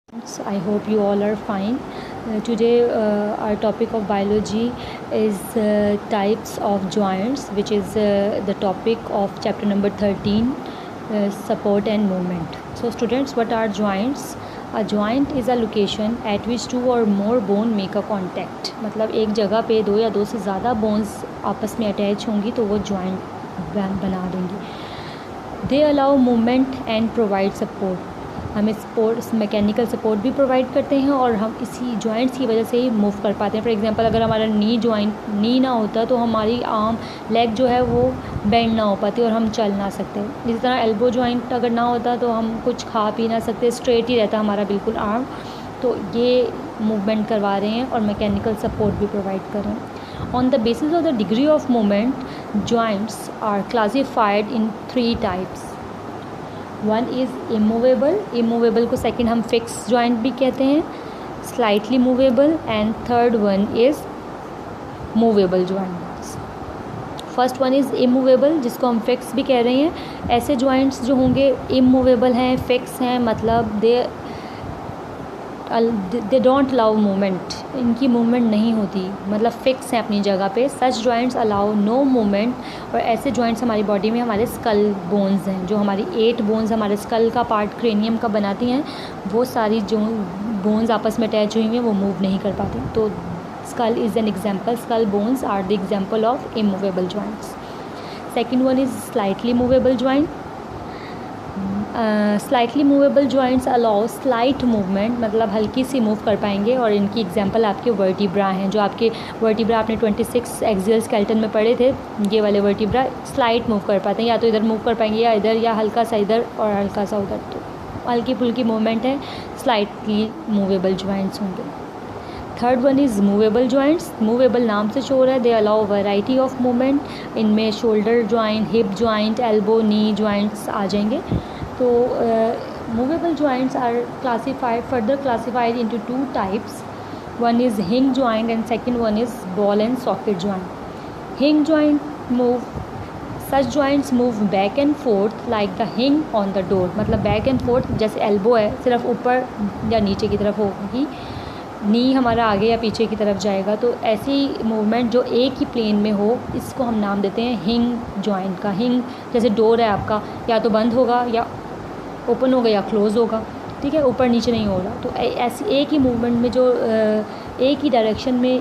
So I hope you all are fine. Today our topic of biology is types of joints, which is the topic of chapter number 13, support and movement. So students, what are joints? A joint is a location at which two or more bone make a contact. मतलब एक जगह पे दो या दो से ज़्यादा bones आपस में अटैच होंगी तो वो जॉइंट बना देंगी. They allow movement and provide support. हमें सपोर्ट मैकेनिकल सपोर्ट भी प्रोवाइड करते हैं और हम इसी जॉइंट्स की वजह से ही मूव कर पाते हैं. फॉर एग्जांपल अगर हमारा नी ना होता तो हमारी लेग जो है वो बेंड ना हो पाती और हम चल ना सकते. इसी तरह एल्बो जॉइंट अगर ना होता तो हम कुछ खा पी ना सकते, स्ट्रेट ही रहता हमारा बिल्कुल आर्म. तो ये मूवमेंट करवा रहे हैं और मैकेनिकल सपोर्ट भी प्रोवाइड कर रहे हैं. On the basis of the degree of movement joints are classified in 3 types. One is immovable को सेकंड हम फिक्स जॉइंट भी कहते हैं, slightly movable, and third one is movable joints. First one is immovable जिसको हम fix भी कह रहे हैं. ऐसे जॉइंट्स जो होंगे इमूवेबल हैं, फिक्स हैं, मतलब दे डोंट अलाउ मूवमेंट, इनकी मूवमेंट नहीं होती, मतलब फ़िक्स हैं अपनी जगह पे. सच जॉइंट्स अलाउ नो मूवमेंट. और ऐसे जॉइंट्स हमारी बॉडी में हमारे स्कल बोन्स हैं, जो हमारी 8 बोन्स हमारे स्कल का पार्ट क्रेनियम का बनाती हैं, वो सारी जो बोन्स आपस में अटैच हुई हैं वो मूव नहीं कर पाती. तो skull is an example. Skull bones are the example of immovable joints. Second one is slightly movable joint. Slightly movable joints allow slight movement, मतलब हल्की सी मूव कर पाएंगे. और इनकी एग्जांपल आपके वर्टिब्रा हैं. जो आपके वर्टिब्रा आपने 26 एक्सियल स्केलेटन में पढ़े थे, ये वाले वर्टिब्रा स्लाइट मूव कर पाते हैं, या तो इधर मूव कर पाएंगे या इधर, या हल्का सा इधर और हल्का सा उधर. तो हल्की फुल्की मूवमेंट है, स्लाइटली मूवेबल जॉइंट्स होंगे. Third one is movable joints. Movable नाम से शोर है. They allow variety of movement. इनमें shoulder joint, hip joint, elbow, knee joints आ जाएंगे. तो movable joints are further classified into 2 types. One is hinge joint and second one is ball and socket joint. Hinge joint such joints move back and forth like the hinge on the door. मतलब back and forth जैसे elbow है, सिर्फ ऊपर या नीचे की तरफ होगी, नी हमारा आगे या पीछे की तरफ जाएगा. तो ऐसी मूवमेंट जो एक ही प्लेन में हो, इसको हम नाम देते हैं हिंग जॉइंट का. हिंग जैसे डोर है आपका, या तो बंद होगा या ओपन होगा या क्लोज़ होगा, ठीक है, ऊपर नीचे नहीं हो रहा. तो ऐसी एक ही मूवमेंट में जो एक ही डायरेक्शन में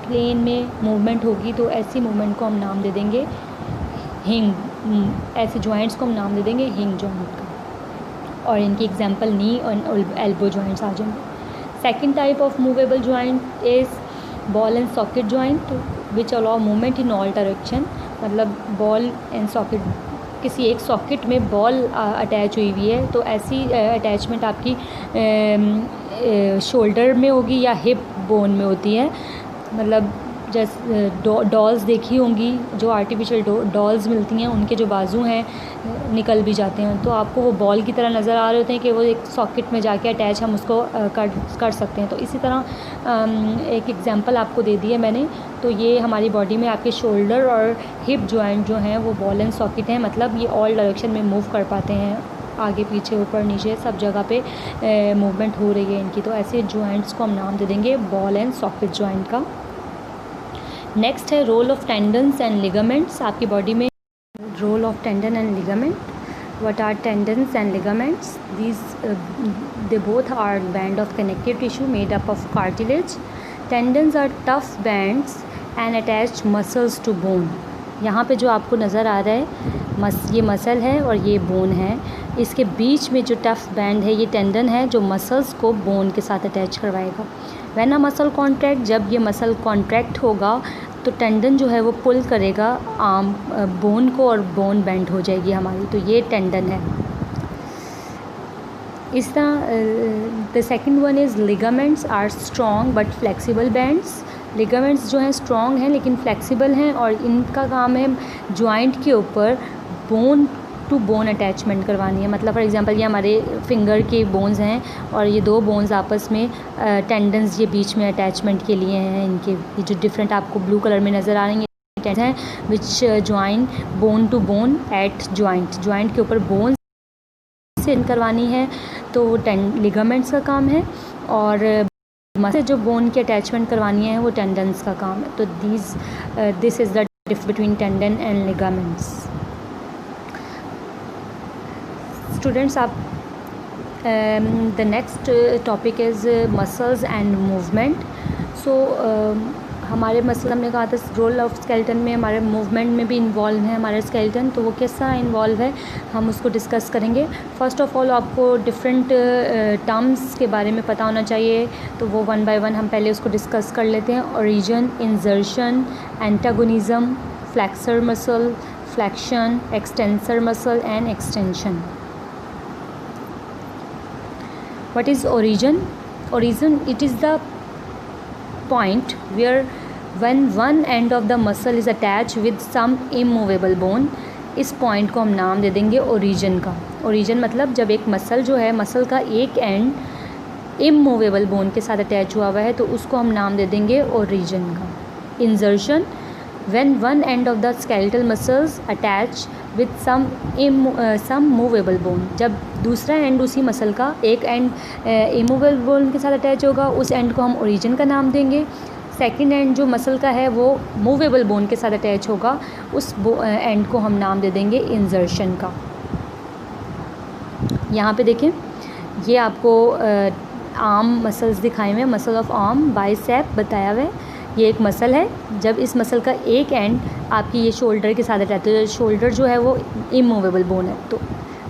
प्लेन में मूवमेंट होगी, तो ऐसी मूवमेंट को हम नाम दे देंगे हिंग. ऐसे जॉइंट्स को हम नाम दे देंगे हिंग जॉइंट का. और इनकी एग्जांपल नी और एल्बो जॉइंट्स आ जाएंगे. Second type of movable joint is ball and socket joint which allow movement in all direction. मतलब बॉल एंड सॉकेट, किसी एक सॉकेट में बॉल अटैच हुई हुई है, तो ऐसी अटैचमेंट आपकी शोल्डर में होगी या हिप बोन में होती है. मतलब जैसे डॉल्स देखी होंगी, जो आर्टिफिशियल डॉल्स मिलती हैं, उनके जो बाजू हैं निकल भी जाते हैं, तो आपको वो बॉल की तरह नज़र आ रहे होते हैं कि वो एक सॉकेट में जाके अटैच हम उसको कर सकते हैं. तो इसी तरह एक एग्जांपल आपको दे दी है मैंने. तो ये हमारी बॉडी में आपके शोल्डर और हिप जॉइंट जो हैं वो बॉल एंड सॉकेट हैं. मतलब ये ऑल डायरेक्शन में मूव कर पाते हैं, आगे पीछे ऊपर नीचे सब जगह पे मूवमेंट हो रही है इनकी. तो ऐसे जॉइंट्स को हम नाम दे देंगे बॉल एंड सॉकेट जॉइंट का. नेक्स्ट है role of tendons and ligaments. आपकी बॉडी में role of tendon and ligament. What are tendons and ligaments? They both are band of connective tissue made up of cartilage. Tendons are tough bands and attached muscles to bone. यहाँ पे जो आपको नज़र आ रहा है ये muscle है और ये बोन है. इसके बीच में जो टफ बैंड है ये टेंडन है, जो मसल्स को बोन के साथ अटैच करवाएगा. व्हेन अ मसल कॉन्ट्रैक्ट, जब ये मसल कॉन्ट्रैक्ट होगा तो टेंडन जो है वो पुल करेगा बोन को और बोन बेंड हो जाएगी हमारी. तो ये टेंडन है. इस तरह the second one is ligaments are strong but flexible bands. Ligaments जो हैं स्ट्रॉन्ग हैं लेकिन फ्लेक्सिबल हैं, और इनका काम है जॉइंट के ऊपर बोन टू बोन अटैचमेंट करवानी है. मतलब फॉर एग्जांपल ये हमारे फिंगर के बोन्स हैं और ये 2 बोन्स आपस में टेंडन्स ये बीच में अटैचमेंट के लिए हैं. इनके ये जो डिफरेंट आपको ब्लू कलर में नज़र आ रही हैं टेंडन्स हैं which join bone to bone at joint. Joint के ऊपर बोन से करवानी है तो लिगामेंट्स का काम है, और मसल जो बोन की अटैचमेंट करवानी है वो टेंडन्स का काम है। तो this is the difference between tendon and ligaments. Students, आप the next topic is muscles and movement. So हमारे मसल, हमने कहा था रोल ऑफ स्केलेटन में हमारे मूवमेंट में भी इन्वॉल्व है हमारा स्केलेटन, तो वो कैसा इन्वॉल्व है हम उसको डिस्कस करेंगे। फ़र्स्ट ऑफ़ ऑल आपको डिफरेंट टर्म्स के बारे में पता होना चाहिए, तो वो वन बाय वन हम पहले उसको डिस्कस कर लेते हैं। Origin, इंजर्शन, antagonism, flexor muscle, flexion, extensor muscle and extension. What is origin? Origin, it is the point where when one end of the muscle is attached with some immovable bone, इस point को हम नाम दे देंगे origin का। Origin मतलब जब एक मसल जो है, मसल का एक एंड इमूवेबल बोन के साथ अटैच हुआ है तो उसको हम नाम दे देंगे ओरिजिन का। इंजर्शन, when one end of the skeletal muscles attach with some movable bone, जब दूसरा एंड उसी मसल का एक एंड इमूवेबल बोन के साथ अटैच होगा, उस एंड को हम ओरिजिन का नाम देंगे। सेकंड एंड जो मसल का है वो मूवेबल बोन के साथ अटैच होगा, उस एंड को हम नाम दे देंगे इंजर्शन का। यहाँ पे देखें, ये आपको आर्म मसल्स दिखाए हुए हैं, मसल ऑफ आर्म, बाइसेप बताया हुआ है। ये एक मसल है, जब इस मसल का एक एंड आपकी ये शोल्डर के साथ अटैच है, शोल्डर जो है वो इमूवेबल बोन है, तो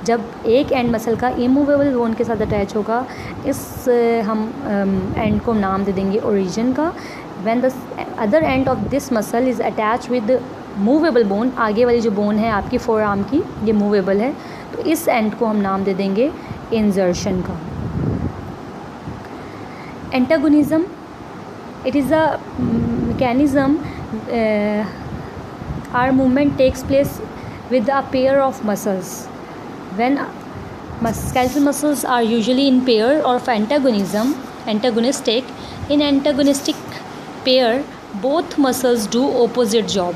जब एक एंड मसल का इमूवेबल बोन के साथ अटैच होगा, इस हम एंड को नाम दे देंगे ओरिजिन का। When the other end of this muscle is attach with movable bone, आगे वाली जो बोन है आपकी फोर आर्म की, ये मूवेबल है, तो इस एंड को हम नाम दे देंगे इंजर्शन का। Antagonism, it is a mechanism our movement takes place with a pair of muscles. When skeletal muscles are usually in pair or of antagonistic, in antagonistic pair both muscles do opposite job.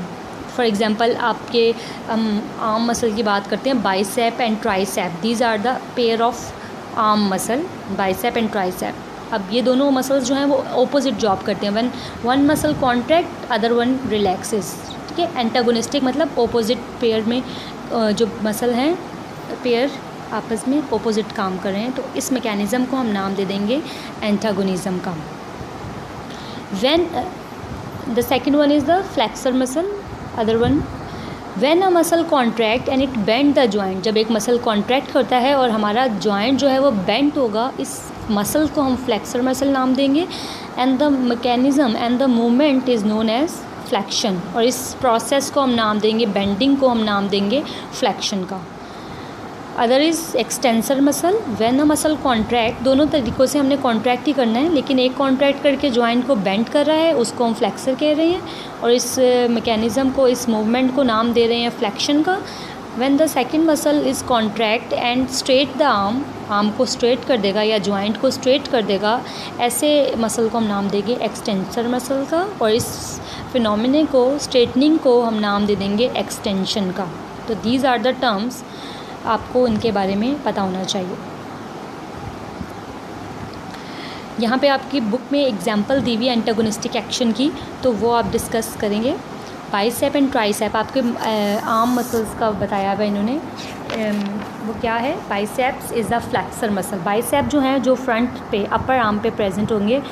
For example, आपके arm muscle की बात करते हैं, bicep and tricep, these are the pair of arm muscle, bicep and tricep. अब ये दोनों muscles जो हैं वो ऑपोजिट जॉब करते हैं। When one muscle contract other one relaxes, ठीक है। एंटागोनिस्टिक मतलब ऑपोजिट पेयर में जो मसल हैं, पेयर आपस में ऑपोजिट काम कर रहे हैं, तो इस मैकेनिज़्म को हम नाम दे देंगे एंटागोनिज्म का। When the second one is the flexor muscle, other one when a muscle contract and it bend the joint, जब एक मसल कॉन्ट्रैक्ट होता है और हमारा जॉइंट जो है वो बेंड होगा, इस मसल को हम फ्लेक्सर मसल नाम देंगे। And the mechanism and the movement is known as flexion, और इस प्रोसेस को हम नाम देंगे, बेंडिंग को हम नाम देंगे फ्लेक्शन का। Other is extensor muscle, when a muscle contract, दोनों तरीक़ों से हमने कॉन्ट्रैक्ट ही करना है, लेकिन एक कॉन्ट्रैक्ट करके जॉइंट को बेंड कर रहा है, उसको हम फ्लेक्सर कह रहे हैं, और इस मैकेनिज़्म को, इस मूवमेंट को नाम दे रहे हैं फ्लेक्शन का। When the second muscle is contract and straight the arm को स्ट्रेट कर देगा या जॉइंट को स्ट्रेट कर देगा, ऐसे मसल को हम नाम देंगे एक्सटेंसर मसल का, और इस फिनोमिने को, स्ट्रेटनिंग को हम नाम दे देंगे एक्सटेंशन का। तो दीज आर द टर्म्स, आपको इनके बारे में पता होना चाहिए। यहाँ पे आपकी बुक में एग्जाम्पल दी हुई है एंटागोनिस्टिक एक्शन की, तो वो आप डिस्कस करेंगे। बाइसेप एंड ट्राइसेप आपके आर्म मसल्स का बताया हुआ इन्होंने, वो क्या है, biceps is the flexor muscle. Bicep जो हैं, जो फ्रंट पे अपर आर्म पे प्रेजेंट होंगे,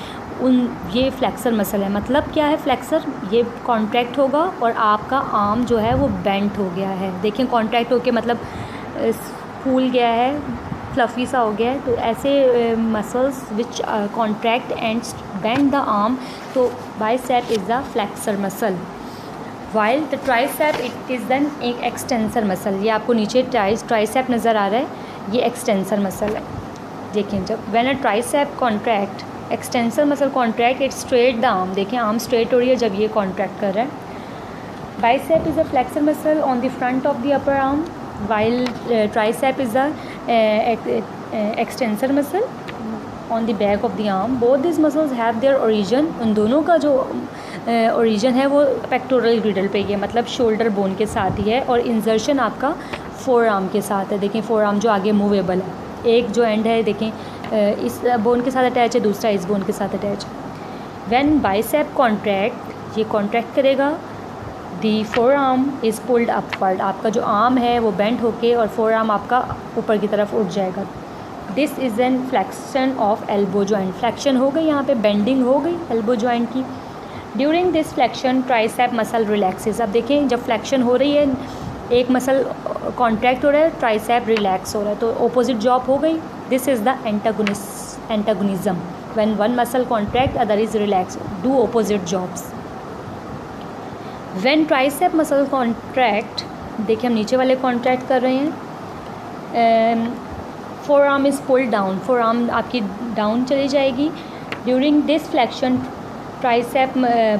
ये फ्लेक्सर मसल है। मतलब क्या है फ्लेक्सर, ये कॉन्ट्रैक्ट होगा और आपका आर्म जो है वो बेंट हो गया है। देखिए कॉन्ट्रैक्ट होके मतलब फूल गया है, फ्लफ़ी सा हो गया है, तो ऐसे muscles which contract and bend the arm, तो bicep is the flexor muscle. While the tricep it is then एक एक्सटेंसर मसल। ये आपको नीचे ट्राइसेप नज़र आ रहा है, ये एक्सटेंसर मसल है। देखें, जब when a tricep contract, extensor muscle contract, it straight the arm, देखें आर्म स्ट्रेट हो रही है जब ये कॉन्ट्रैक्ट कर रहा है। Bicep is a flexor muscle on the front of the upper arm, while tricep is the extensor muscle on the back of the arm. Both these muscles have their origin, उन दोनों का जो origin है वो pectoral girdle पे है, मतलब shoulder bone के साथ ही है, और इंजर्शन आपका फोर आर्म के साथ है। देखिए फोर आर्म जो आगे मूवेबल है, एक जो एंड है देखें इस बोन के साथ अटैच है, दूसरा इस बोन के साथ अटैच है। व्हेन बाइसेप कॉन्ट्रैक्ट, ये कॉन्ट्रैक्ट करेगा, the forearm is pulled upward, आपका जो आर्म है वो बेंड होके और फोर आर्म आपका ऊपर की तरफ उठ जाएगा। This is an flexion of elbow joint, flexion हो गई, यहाँ पे बेंडिंग हो गई एल्बो जॉइंट की। During this flexion tricep muscle relaxes, अब देखें जब फ्लेक्शन हो रही है एक मसल कॉन्ट्रैक्ट हो रहा है, ट्राइसेप रिलैक्स हो रहा है, तो ऑपोजिट जॉब हो गई। This is the antagonism, when one muscle contract other is relax, do opposite jobs. When tricep muscle contract, देखिए हम नीचे वाले कॉन्ट्रैक्ट कर रहे हैं, four arm is pulled down, four arm आपकी डाउन चली जाएगी। During this flexion tricep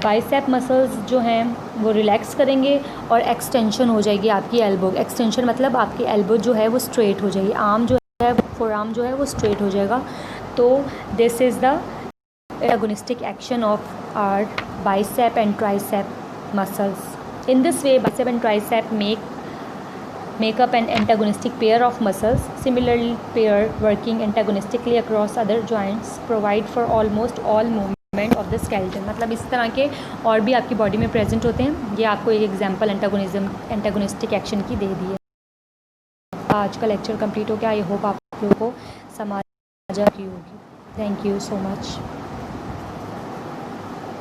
bicep muscles जो हैं वो रिलैक्स करेंगे और एक्सटेंशन हो जाएगी आपकी एल्बो। एक्सटेंशन मतलब आपकी एल्बो जो है वो स्ट्रेट हो जाएगी, आर्म जो है फोर आर्म जो है वो स्ट्रेट हो जाएगा। तो this is the agonistic action of our bicep and tricep muscles. In this way bicep and tricep make up an antagonistic pair of muscles. Similarly, pair working antagonistically across other joints provide for almost all movement of the skeleton. मतलब इस तरह के और भी आपकी body में present होते हैं। ये आपको एक एग्जांपल एंटागोनिस्टिक एक्शन की दे दी है। आज का लेक्चर कंप्लीट हो गया। आई होप आप लोगों को समझ आ रही होगी। Thank you so much.